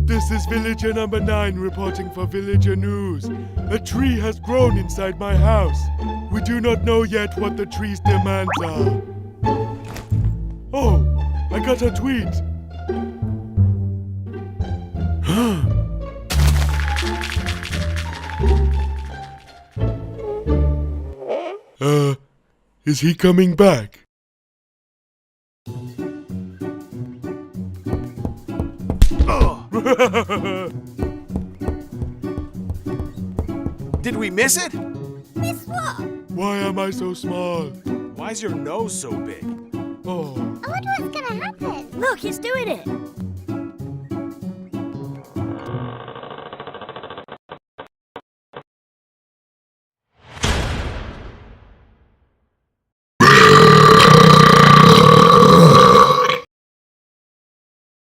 This is Villager number 9 reporting for Villager News. A tree has grown inside my house. We do not know yet what the tree's demands are. Oh, I got a tweet. Is he coming back? Did we miss it? Miss what? Why am I so small? Why's your nose so big? Oh. I wonder what's gonna happen. Look, it's doing it.